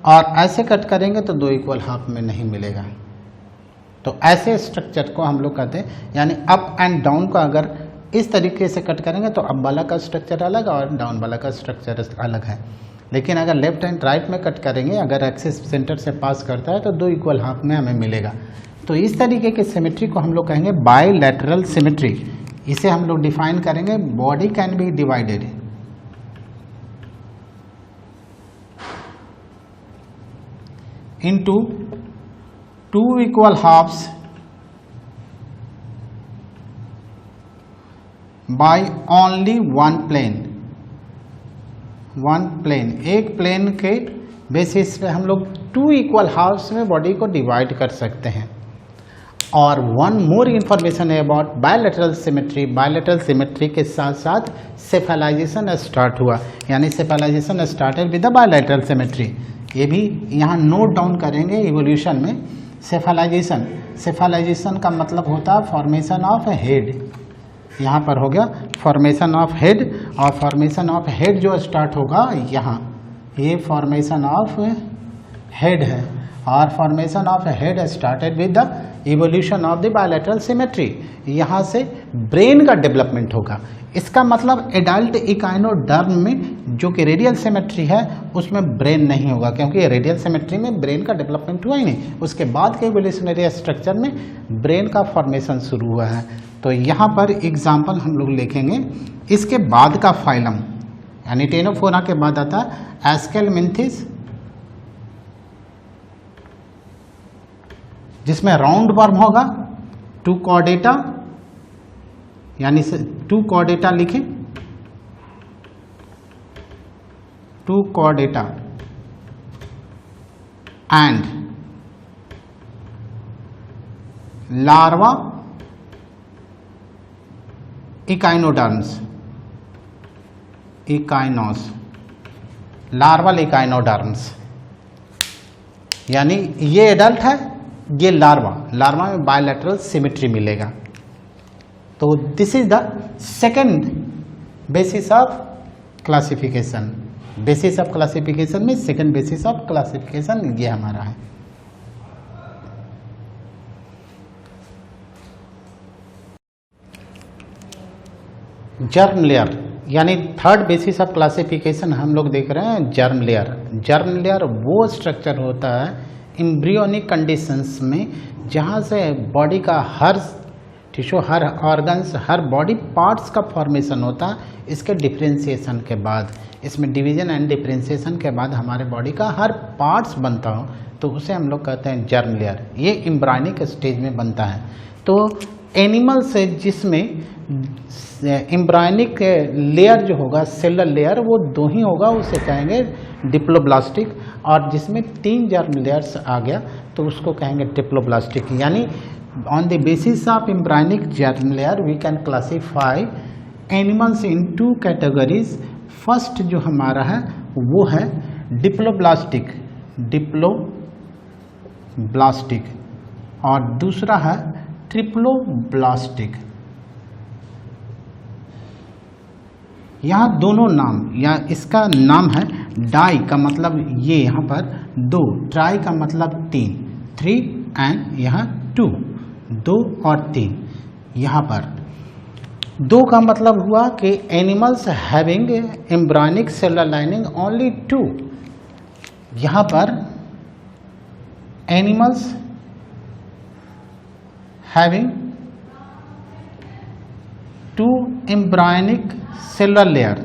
A: और ऐसे कट करेंगे तो 2 इक्वल हाफ में नहीं मिलेगा। तो ऐसे स्ट्रक्चर को हम लोग कहते हैं, यानी अप एंड डाउन का अगर इस तरीके से कट करेंगे तो अप वाला का स्ट्रक्चर अलग और डाउन वाला का स्ट्रक्चर अलग है। लेकिन अगर लेफ्ट एंड राइट में कट करेंगे, अगर एक्सिस सेंटर से पास करता है तो 2 इक्वल हाफ में हमें मिलेगा। तो इस तरीके के सिमेट्री को हम लोग कहेंगे बायलैटरल सिमेट्री। इसे हम लोग डिफाइन करेंगे, body can be divided into 2 equal halves by only 1 plane. एक प्लेन के बेसिस पे हम लोग 2 इक्वल हाफ्स में बॉडी को डिवाइड कर सकते हैं। और वन मोर इन्फॉर्मेशन है about bilateral symmetry. Bilateral symmetry के साथ साथ सेफलाइजेशन स्टार्ट हुआ, यानी cephalization started with the bilateral symmetry. ये भी यहाँ नोट डाउन करेंगे इवोल्यूशन में। सेफलाइजेशन का मतलब होता है फॉर्मेशन ऑफ हेड। यहाँ पर हो गया फॉर्मेशन ऑफ हेड, और फॉर्मेशन ऑफ हेड जो स्टार्ट होगा यहाँ, ये फॉर्मेशन ऑफ हेड है, और formation of head started with the evolution of the bilateral symmetry. यहाँ से ब्रेन का डेवलपमेंट होगा। इसका मतलब एडल्ट इकाइनोडर्म में जो कि रेडियल सिमेट्री है उसमें ब्रेन नहीं होगा, क्योंकि रेडियल सिमेट्री में ब्रेन का डेवलपमेंट हुआ ही नहीं, उसके बाद के इवोल्यूशनरी स्ट्रक्चर में ब्रेन का फॉर्मेशन शुरू हुआ है। तो यहाँ पर एग्जाम्पल हम लोग लिखेंगे। इसके बाद का फाइलम यानी टेनोफोरा के बाद आता है एस्केलमिंथिस, जिसमें राउंड वर्म होगा, 2 कॉर्डेटा यानी 2 कॉर्डेटा लिखें, 2 Chordata and larva echinoderms, echinos, larval echinoderms, यानी ये एडल्ट है, ये लार्वा, लार्वा में बायलैटरल सिमेट्री मिलेगा। तो this is the second basis of classification. Basis of classification में सेकेंड बेसिस ऑफ क्लासिफिकेशन ये हमारा है। जर्म लेयर यानी थर्ड बेसिस ऑफ क्लासिफिकेशन हम लोग देख रहे हैं जर्म लेयर। जर्म लेयर वो स्ट्रक्चर होता है एम्ब्रियोनिक कंडीशंस में जहाँ से बॉडी का हर टिश्यू, हर ऑर्गन्स, हर बॉडी पार्ट्स का फॉर्मेशन होता है। इसके डिफ्रेंशिएशन के बाद, इसमें डिवीजन एंड डिफ्रेंशिएशन के बाद हमारे बॉडी का हर पार्ट्स बनता हो तो उसे हम लोग कहते हैं जर्म लेयर। ये एम्ब्रियोनिक स्टेज में बनता है। तो एनिमल से जिसमें एम्ब्रियोनिक लेयर जो होगा, सेलुलर लेयर, वो 2 ही होगा, उसे कहेंगे डिप्लोब्लास्टिक। और जिसमें 3 जर्म लेयर्स आ गया तो उसको कहेंगे डिप्लोब्लास्टिक। यानी on the basis of embryonic germ layer we can classify animals in 2 categories. First जो हमारा है वो है डिप्लोब्लास्टिक, डिप्लोब्लास्टिक, और दूसरा है ट्रिप्लोब्लास्टिक। यहाँ दोनों नाम, या इसका नाम है डाई का मतलब ये यहाँ पर 2, ट्राई का मतलब 3, 3 एंड यहाँ 2, 2 और 3। यहाँ पर 2 का मतलब हुआ कि animals having embryonic cellular lining only 2। यहाँ पर animals having 2 embryonic cellular layer,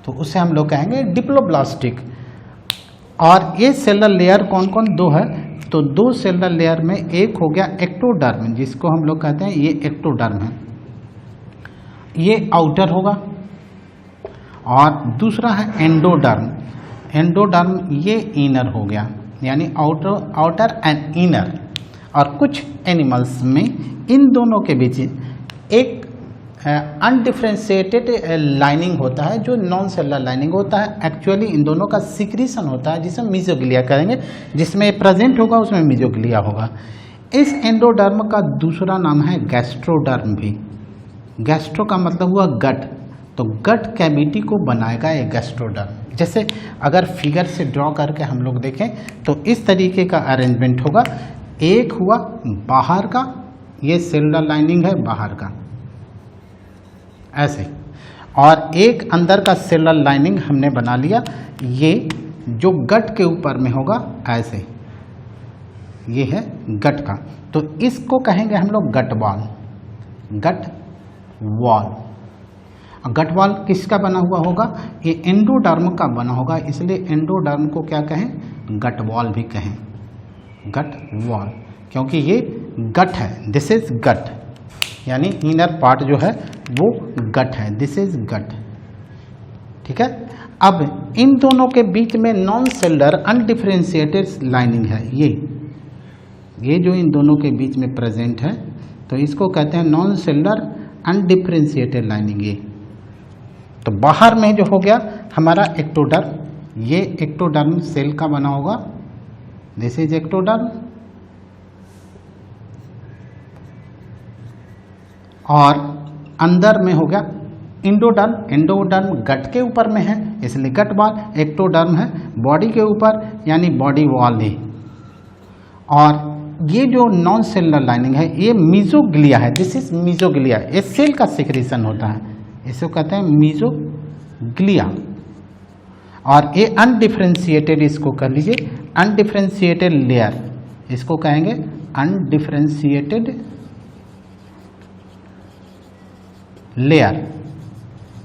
A: तो उसे हम लोग कहेंगे डिप्लोब्लास्टिक। और ये सेलुलर लेयर कौन कौन 2 है? तो 2 सेलुलर लेयर में एक हो गया एक्टोडर्म, जिसको हम लोग कहते हैं ये एक्टोडर्म है, ये आउटर होगा। और दूसरा है एंडोडर्म, एंडोडर्म ये इनर हो गया, यानी आउटर एंड इनर। और कुछ एनिमल्स में इन दोनों के बीच एक अनडिफ्रेंशिएटेड लाइनिंग होता है जो नॉन सेलुलर लाइनिंग होता है। एक्चुअली इन दोनों का सिक्रीशन होता है जिसे मीजोग्लिया कहेंगे, जिसमें प्रेजेंट होगा उसमें मीजोग्लिया होगा। इस एंडोडर्म का दूसरा नाम है गैस्ट्रोडर्म भी। गैस्ट्रो का मतलब हुआ गट, तो गट कैविटी को बनाएगा ये गैस्ट्रोडर्म। जैसे अगर फिगर से ड्रॉ करके हम लोग देखें तो इस तरीके का अरेंजमेंट होगा। एक हुआ बाहर का, ये सेलुलर लाइनिंग है बाहर का ऐसे, और एक अंदर का सेलुलर लाइनिंग हमने बना लिया, ये जो गट के ऊपर में होगा ऐसे, ये है गट का। तो इसको कहेंगे हम लोग gut wall, gut wall. Gut wall किसका बना हुआ होगा? ये एंडोडर्म का बना होगा, इसलिए एंडोडर्म को क्या कहें? गट वॉल भी कहें, गट वॉल, क्योंकि ये गट है। दिस इज गट, यानी इनर पार्ट जो है वो गट है, दिस इज गट। ठीक है। अब इन दोनों के बीच में नॉन सेलुलर अनडिफरेंशिएटेड लाइनिंग है, ये जो इन दोनों के बीच में प्रेजेंट है, तो इसको कहते हैं नॉन सेलुलर अनडिफरेंशिएटेड लाइनिंग। ये तो बाहर में जो हो गया हमारा एक्टोडर्म, ये एक्टोडर्म सेल का बना होगा, दिस इज एक्टोडर्म। और अंदर में हो गया इंडोडर्म, एंडोडर्म गट के ऊपर में है इसलिए गट वॉल, एक्टोडर्म है बॉडी के ऊपर यानी बॉडी वॉल है। और ये जो नॉन सेलुलर लाइनिंग है ये मीजोग्लिया है, दिस इज मीजोग्लिया, ये सेल का सिक्रीशन होता है, इसको कहते हैं मीजोग्लिया। और ये अनडिफरेंशिएटेड, इसको कर लीजिए अनडिफरेंशिएटेड लेयर, इसको कहेंगे अनडिफरेंशिएटेड लेयर।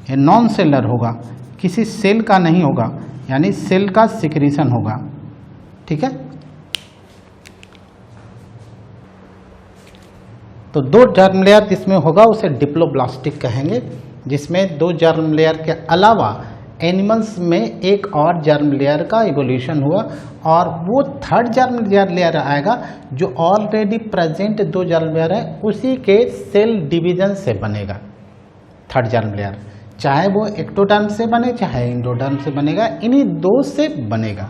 A: ये नॉन सेलुलर होगा, किसी सेल का नहीं होगा, यानी सेल का सिक्रीशन होगा, ठीक है। तो दो जर्म लेयर इसमें होगा, उसे डिप्लोब्लास्टिक कहेंगे, जिसमें दो जर्म लेयर के अलावा एनिमल्स में एक और जर्म लेयर का इवोल्यूशन हुआ, और वो थर्ड जर्म लेयर आएगा जो ऑलरेडी प्रेजेंट दो जर्म लेयर है उसी के सेल डिवीजन से बनेगा थर्ड जर्म लेयर, चाहे वो एक्टोडर्म से बने चाहे एंडोडर्म से बनेगा, इन्हीं दो से बनेगा।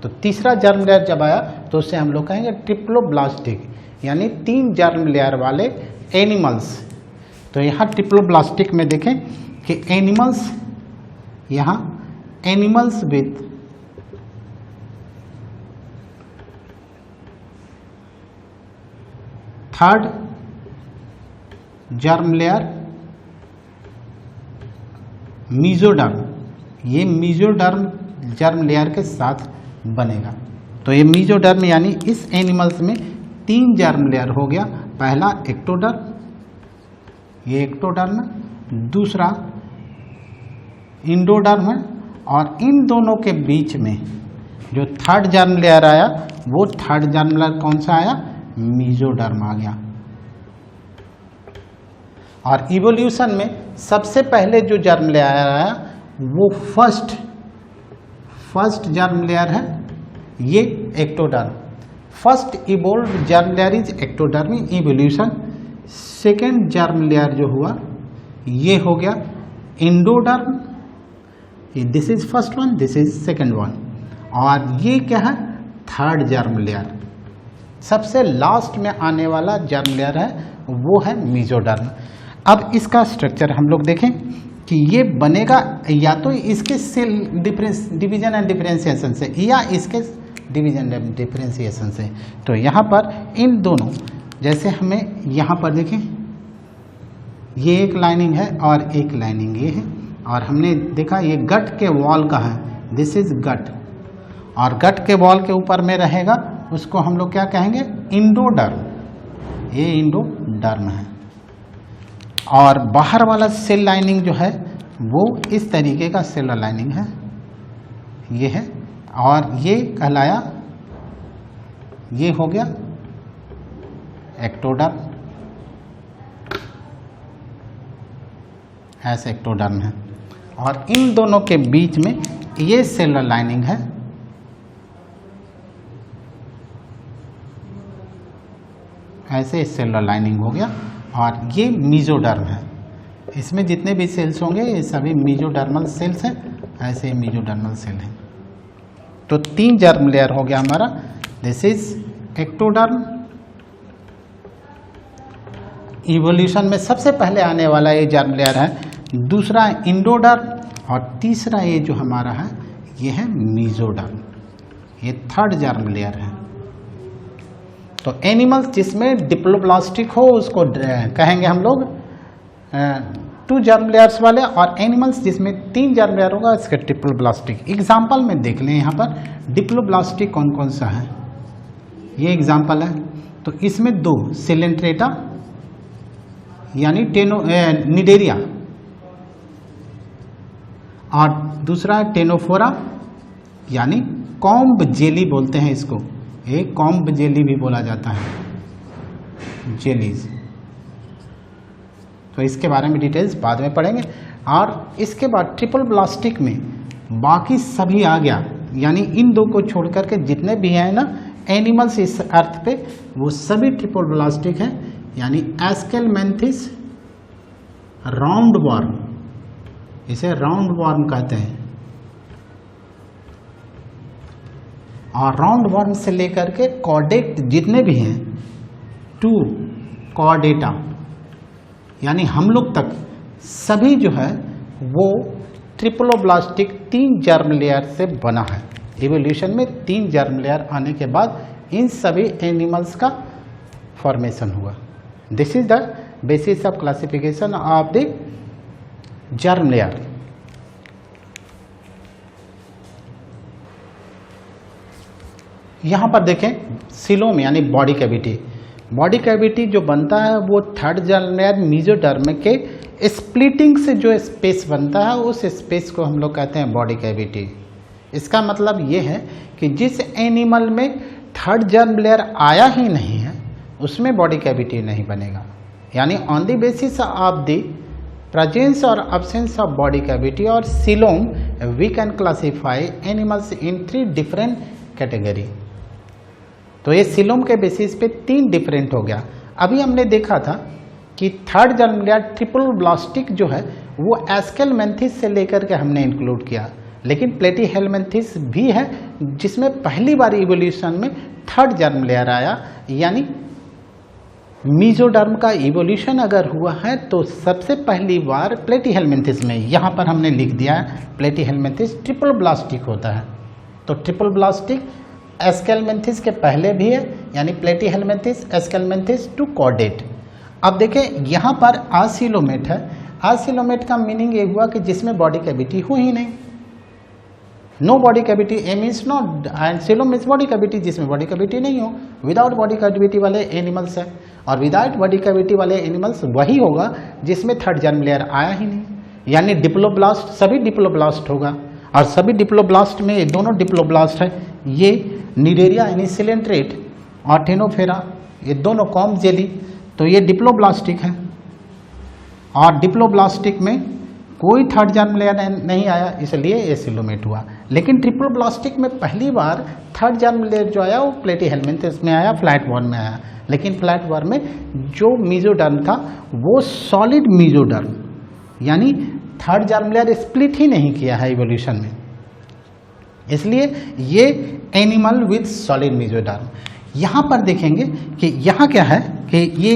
A: तो तीसरा जर्म लेयर जब आया तो उसे हम लोग कहेंगे ट्रिप्लोब्लास्टिक, यानी तीन जर्म लेयर वाले एनिमल्स। तो यहाँ ट्रिप्लोब्लास्टिक में देखें कि एनिमल्स, यहाँ animals with third germ layer mesoderm, ये मीजोडर्म जर्म लेयर के साथ बनेगा। तो ये मीजोडर्म यानी इस एनिमल्स में तीन जर्म लेयर हो गया, पहला एक्टोडर्म, ये एक्टोडर्म, दूसरा इंडोडर्म है, और इन दोनों के बीच में जो थर्ड जर्म लेयर आया वो थर्ड जर्म लेयर कौन सा आया, मीजोडर्म आ गया। और इवोल्यूशन में सबसे पहले जो जर्म लेयर आया वो फर्स्ट जर्म लेयर है, ये ectoderm. First evolve germ layer is ectoderm in evolution. Second germ layer जो हुआ ये हो गया endoderm, this is first one, this is second one, और ये क्या है, थर्ड जर्म लेयर। सबसे लास्ट में आने वाला जर्म लेयर है वो है मीजोडर्म। अब इसका स्ट्रक्चर हम लोग देखें कि ये बनेगा या तो इसके सेल डिवीजन एंड डिफरेंशिएशन से, या इसके डिवीजन एंड डिफरेंशिएशन से। तो यहाँ पर इन दोनों, जैसे हमें यहाँ पर देखें ये एक लाइनिंग है और एक लाइनिंग ये है, और हमने देखा ये गट के वॉल का है, दिस इज गट, और गट के वॉल के ऊपर में रहेगा उसको हम लोग क्या कहेंगे, इंडोडर्म, ये इंडोडर्म है। और बाहर वाला सेल लाइनिंग जो है वो इस तरीके का सेल लाइनिंग है, ये है, और ये कहलाया, ये हो गया एक्टोडर्म, ऐसे एक्टोडर्म है, और इन दोनों के बीच में ये सेलुलर लाइनिंग है, ऐसे सेलुलर लाइनिंग हो गया, और ये मीजोडर्म है। इसमें जितने भी सेल्स होंगे ये सभी मीजोडर्मल सेल्स हैं, ऐसे मीजोडर्मल सेल हैं। तो तीन जर्म लेयर हो गया हमारा, दिस इज एक्टोडर्म। इवोल्यूशन में सबसे पहले आने वाला ये जर्म लेयर है, दूसरा इंडोडर्म, और तीसरा ये जो हमारा है ये है मीजोडर्म, ये थर्ड जर्म लेयर है। तो एनिमल्स जिसमें डिप्लोब्लास्टिक हो उसको कहेंगे हम लोग टू जर्म लेयर्स वाले, और एनिमल्स जिसमें तीन जर्म लेयर होगा इसके डिप्लोब्लास्टिक। एग्जाम्पल में देख लें यहाँ पर डिप्लोब्लास्टिक कौन कौन सा है, ये एग्जाम्पल है। तो इसमें दो, सिलेंट्रेटा यानी निडेरिया, और दूसरा है टेनोफोरा यानी कॉम्ब जेली बोलते हैं इसको, एक कॉम्ब जेली भी बोला जाता है, जेलीज। तो इसके बारे में डिटेल्स बाद में पढ़ेंगे। और इसके बाद ट्रिपल ब्लास्टिक में बाकी सभी आ गया, यानी इन दो को छोड़ करके जितने भी हैं ना एनिमल्स इस अर्थ पे वो सभी ट्रिपल ब्लास्टिक हैं, यानी एस्केलमेंथिस राउंड वर्म, इसे राउंड वर्म कहते हैं, और राउंड वर्म से लेकर के कॉर्डेट जितने भी हैं टू कॉर्डेटा यानी हम लोग तक सभी जो है वो ट्रिप्लोब्लास्टिक तीन जर्म लेयर से बना है। इवोल्यूशन में तीन जर्म लेयर आने के बाद इन सभी एनिमल्स का फॉर्मेशन हुआ। This is the basis of classification of the germ layer. यहाँ पर देखें सीलोम यानी बॉडी कैविटी। बॉडी कैविटी जो बनता है वो थर्ड जर्म लेयर मेसोडर्म के स्प्लिटिंग से जो स्पेस बनता है उस स्पेस को हम लोग कहते हैं बॉडी कैविटी। इसका मतलब ये है कि जिस एनिमल में थर्ड जर्म लेयर आया ही नहीं है उसमें बॉडी कैविटी नहीं बनेगा। यानी on the basis of the presence और अब्सेंस ऑफ बॉडी कैविटी और coelom we can classify animals in 3 different category. तो ये सीलोम के बेसिस पे 3 डिफरेंट हो गया। अभी हमने देखा था कि थर्ड जर्म लेयर ट्रिपल ब्लास्टिक जो है वो एस्केलमेंथिस से लेकर के हमने इंक्लूड किया, लेकिन प्लेटीहेलमिन्थिस भी है जिसमें पहली बार इवोल्यूशन में थर्ड जर्म लेयर आया। यानी मेसोडर्म का इवोल्यूशन अगर हुआ है तो सबसे पहली बार प्लेटीहेलमिन्थिस में, यहाँ पर हमने लिख दिया है प्लेटीहेलमिन्थिस ट्रिपल ब्लास्टिक होता है। तो ट्रिपल ब्लास्टिक एस्केलमेंथिस के पहले भी है, यानी प्लेटीहेलमिन्थिस, एस्केलमेंथिस टू कॉर्डेट। अब देखें यहाँ पर आसिलोमेट है। आसिलोमेट का मीनिंग ये हुआ कि जिसमें बॉडी कैविटी हो ही नहीं, no body cavity, a means not, and coelom means body cavity, जिसमें बॉडी कैविटी नहीं हो। विदाउट बॉडी कैविटी वाले एनिमल्स है, और विदाउट बॉडी कैविटी वाले एनिमल्स वही होगा जिसमें थर्ड जर्म लेयर आया ही नहीं। यानी डिप्लोब्लास्ट, सभी डिप्लोब्लास्ट होगा, और सभी डिप्लोब्लास्ट में ये दोनों डिप्लोब्लास्ट है, ये निडेरिया यानी सिलेंट्रेट और टेनोफेरा, ये दोनों कॉम जेली, तो ये डिप्लोब्लास्टिक है। और डिप्लोब्लास्टिक में कोई थर्ड जर्म लेयर नहीं आया, इसलिए ये सीलोमेट हुआ। लेकिन ट्रिपलोब्लास्टिक में पहली बार थर्ड जर्म लेयर जो आया वो प्लेटीहेलमिन्थिस में आया, फ्लैटवर्म में आया। लेकिन फ्लैटवर्म में जो मेसोडर्म था वो सॉलिड मेसोडर्म, यानी थर्ड जर्म लेयर स्प्लिट ही नहीं किया है इवोल्यूशन में, इसलिए ये एनिमल विद सॉलिड मेसोडर्म। यहाँ पर देखेंगे कि यहाँ क्या है कि ये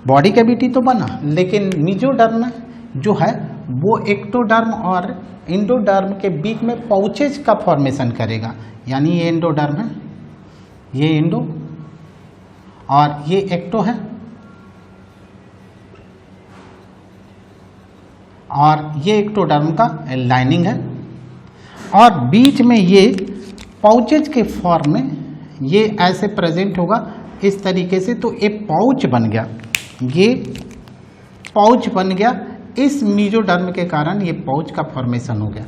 A: बॉडी कैविटी तो बना, लेकिन मेसोडर्म जो है वो एक्टोडर्म और एंडोडर्म के बीच में पाउचेज का फॉर्मेशन करेगा। यानी ये एंडोडर्म है, ये एंडो, और ये एक्टो है, और ये एक्टोडर्म का लाइनिंग है, और बीच में ये पाउचेज के फॉर्म में ये ऐसे प्रेजेंट होगा इस तरीके से। तो एक पाउच बन गया, ये पाउच बन गया, इस मेसोडर्म के कारण ये पाउच का फॉर्मेशन हो गया।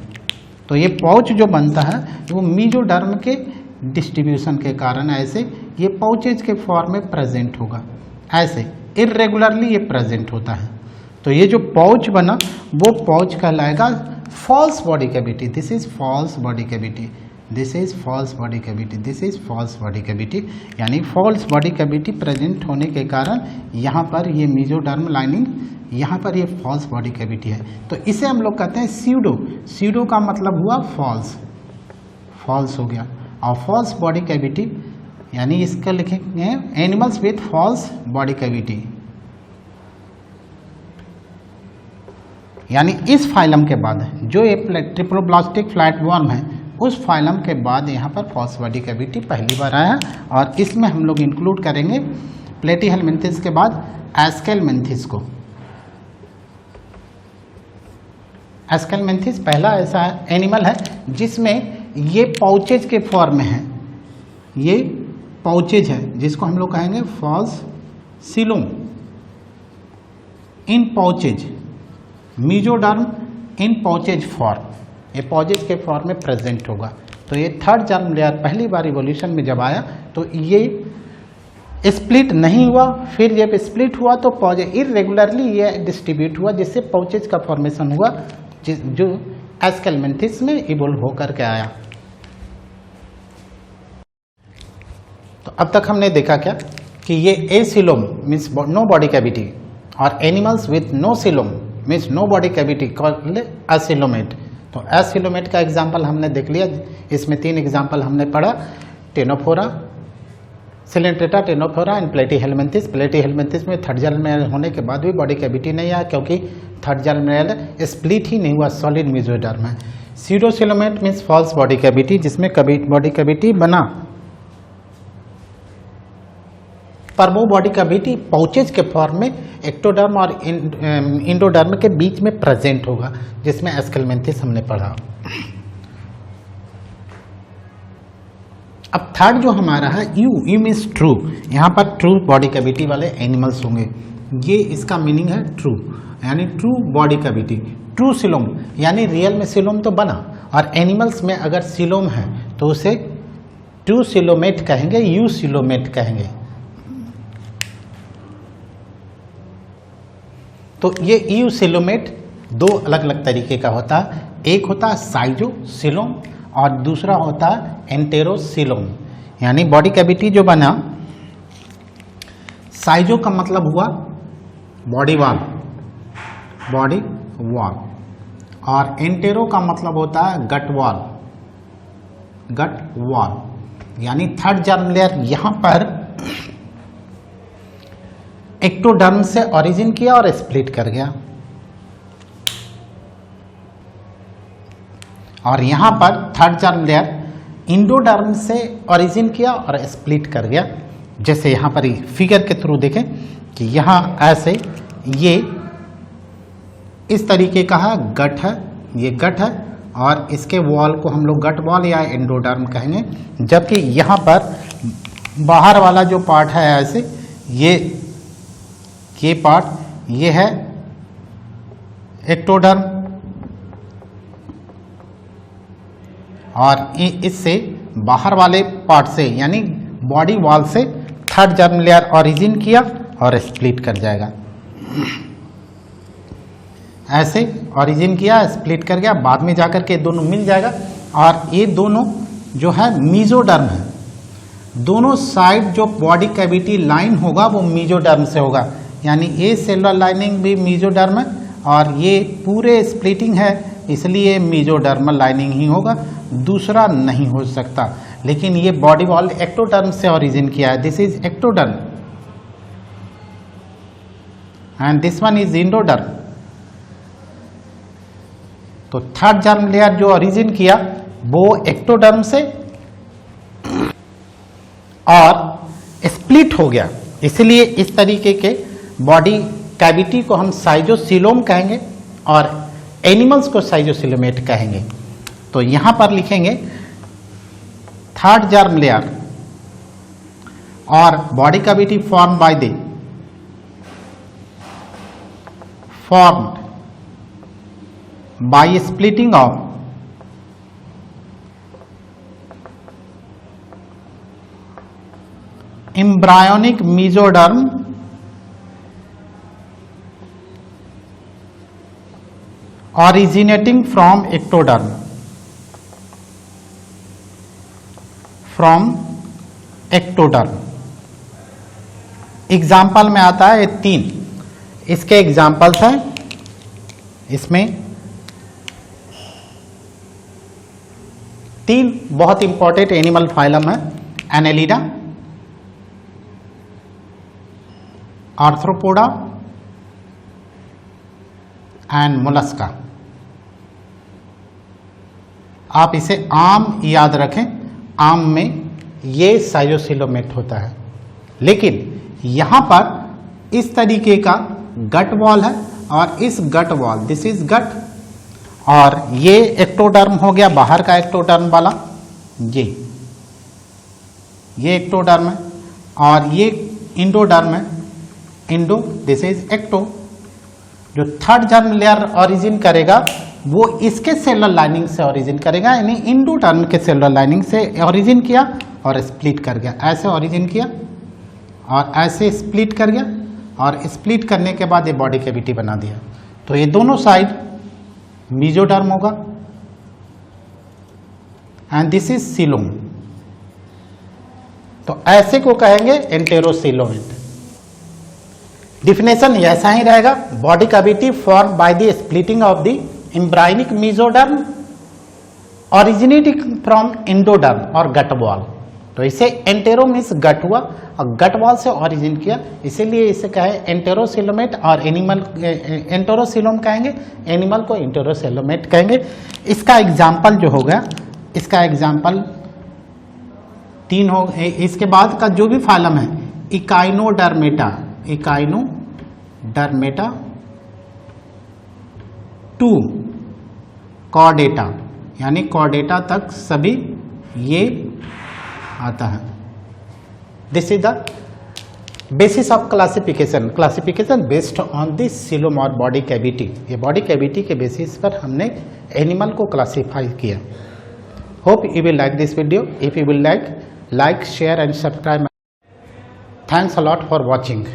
A: तो ये पाउच जो बनता है वो मेसोडर्म के डिस्ट्रीब्यूशन के कारण ऐसे ये पाउचेज के फॉर्म में प्रेजेंट होगा, ऐसे इरेगुलरली ये प्रेजेंट होता है। तो ये जो पाउच बना वो पाउच कहलाएगा false body cavity. This is false body cavity, this is false body cavity, this is false body cavity. यानी फॉल्स बॉडी कैविटी प्रेजेंट होने के कारण यहाँ पर ये मेसोडर्म लाइनिंग, यहाँ पर ये फॉल्स बॉडी कैविटी है। तो इसे हम लोग कहते हैं स्यूडो। स्यूडो का मतलब हुआ फॉल्स, फॉल्स हो गया। और फॉल्स बॉडी कैविटी यानी इसका लिखेंगे animals with false body cavity. यानी इस फाइलम के बाद जो ये ट्रिप्लोब्लास्टिक फ्लैटवर्म है उस फाइलम के बाद यहाँ पर फॉल्स बॉडी कैविटी पहली बार आया, और इसमें हम लोग इंक्लूड करेंगे प्लेटीहेलमिन्थिस के बाद एस्केलमेंथिस को। एस्केलमेंथिस पहला ऐसा एनिमल है जिसमें ये पाउचेज के फॉर्म में है, ये पाउचेज है जिसको हम लोग कहेंगे फॉल्स सीलोम। इन पाउचेज मेसोडर्म इन पाउचेज फॉर्म, ये पाउचेज के फॉर्म में प्रेजेंट होगा। तो ये थर्ड जर्म लेयर पहली बार इवोल्यूशन में जब आया तो ये स्प्लिट नहीं हुआ, फिर जब स्प्लिट हुआ तो पाउचेज इरेगुलरली ये डिस्ट्रीब्यूट हुआ, जिससे पाउचेज का फॉर्मेशन हुआ जो एस्केलमेंथिस में इवोल्व होकर के आया। तो अब तक हमने देखा क्या कि ये acoelom means no body cavity, और animals with no coelom means no body cavity called acoelomate. तो एसिलोमेट का एग्जाम्पल हमने देख लिया, इसमें 3 एग्जाम्पल हमने पढ़ा, ctenophora, coelenterata, ctenophora and platyhelminthes. Platyhelminthes में थर्ड जर्म लेयर होने के बाद भी बॉडी कैविटी नहीं आया क्योंकि थर्ड जर्म लेयर स्प्लिट ही नहीं हुआ, सॉलिड मेसोडर्म है। Pseudocoelomate means false body cavity जिसमें कभी बॉडी कैविटी बना। पर वो बॉडी कैविटी पाउचेज के फॉर्म में एक्टोडर्म और इंडोडर्म के बीच में प्रेजेंट होगा, जिसमें एस्केलमेंथिस हमने पढ़ा। अब थर्ड जो हमारा है यू मीन्स ट्रू। यहाँ पर ट्रू बॉडी कैविटी वाले एनिमल्स होंगे, ये इसका मीनिंग है ट्रू, यानी true body cavity. True coelom यानी रियल में सिलोम तो बना, और एनिमल्स में अगर सिलोम है तो उसे ट्रू सिलोमेट कहेंगे, यू सिलोमेट कहेंगे। तो ये यू सिलोमेट दो अलग अलग तरीके का होता है, एक होता है साइजो सिलोम और दूसरा होता है एंटेरोसिलोम। यानी बॉडी कैविटी जो बना, साइजो का मतलब हुआ बॉडी वॉल, बॉडी वॉल, और एंटेरो का मतलब होता है गट वॉल, गट वॉल। यानी थर्ड जर्म लेयर यहां पर एक्टोडर्म से ओरिजिन किया और स्प्लिट कर गया, और यहां पर थर्ड जर्म लेयर इंडोडर्म से ओरिजिन किया और स्प्लिट कर गया। जैसे यहां पर फिगर के थ्रू देखें कि यहां ऐसे ये इस तरीके का है, गट है, ये गट है, और इसके वॉल को हम लोग गट वॉल या एंडोडर्म कहेंगे। जबकि यहाँ पर बाहर वाला जो पार्ट है ऐसे, ये पार्ट ये है एक्टोडर्म, और इससे बाहर वाले पार्ट से यानी बॉडी वॉल से थर्ड जर्म लेयर ओरिजिन किया और स्प्लिट कर जाएगा। ऐसे ओरिजिन किया, स्प्लिट कर गया, बाद में जाकर के दोनों मिल जाएगा, और ये दोनों जो है मीजोडर्म है। दोनों साइड जो बॉडी कैविटी लाइन होगा वो मीजोडर्म से होगा, यानी ये सेलुलर लाइनिंग भी मीजोडर्म है, और ये पूरे स्प्लिटिंग है, इसलिए मीजोडर्मल लाइनिंग ही होगा, दूसरा नहीं हो सकता। लेकिन ये बॉडी वॉल एक्टोडर्म से ओरिजिन किया है, this is ectoderm and this one is endoderm. तो थर्ड जर्म लेयर जो ओरिजिन किया वो एक्टोडर्म से और स्प्लिट हो गया, इसलिए इस तरीके के बॉडी कैविटी को हम साइजोसिलोम कहेंगे और एनिमल्स को साइजोसिलोमेट कहेंगे। तो यहां पर लिखेंगे थर्ड जर्म लेयर और body cavity form by the formed by splitting of embryonic mesoderm originating from ectoderm, from ectoderm। Example में आता है 3, इसके एग्जाम्पल्स हैं। इसमें 3 बहुत इंपॉर्टेंट एनिमल फाइलम है, एनेलिडा, आर्थ्रोपोडा एंड मोलस्का। आप इसे आम याद रखें, आम में ये साइजोसिलोमेट होता है, लेकिन यहां पर इस तरीके का गट वॉल है, और इस gut wall, this is gut, और ये एक्टोडर्म हो गया बाहर का एक्टोडर्म वाला, ये एक्टोडर्म है, और ये इंडोडर्म है, इंडो, दिस इज एक्टो। जो थर्ड जर्म लेयर ओरिजिन करेगा वो इसके सेलुलर लाइनिंग से ओरिजिन करेगा, यानी इंडोडर्म के सेलुलर लाइनिंग से ओरिजिन किया और स्प्लिट कर गया, ऐसे ओरिजिन किया और ऐसे स्प्लिट कर गया, और स्प्लिट करने के बाद ये बॉडी कैविटी बना दिया। तो ये दोनों साइड मीजोडर्म होगा एंड दिस इज सिलोम। तो ऐसे को कहेंगे एंटेरोसिलोमेट। डिफिनेशन ऐसा ही रहेगा, body cavity form by the splitting of the embryonic mesoderm originating from endoderm और गट वॉल। तो इसे एंटेरो मीन्स गट हुआ और गट वॉल से ओरिजिन किया, इसीलिए इसे कहे एंटेरोसिलोमेट, और एनिमल एंटेरोसिलोम कहेंगे, एनिमल को एंटेरोसिलोमेट कहेंगे। इसका एग्जाम्पल जो हो गया, इसका एग्जाम्पल 3 हो। इसके बाद का जो भी फाइलम है इकाइनोडर्मेटा टू कॉर्डेटा, यानी कॉर्डेटा तक सभी ये आता है। This is the basis of classification based on the coelom और बॉडी कैविटी। ये बॉडी कैविटी के बेसिस पर हमने एनिमल को क्लासीफाई किया। Hope you will like this video. If you will like, share and subscribe. Thanks a lot for watching.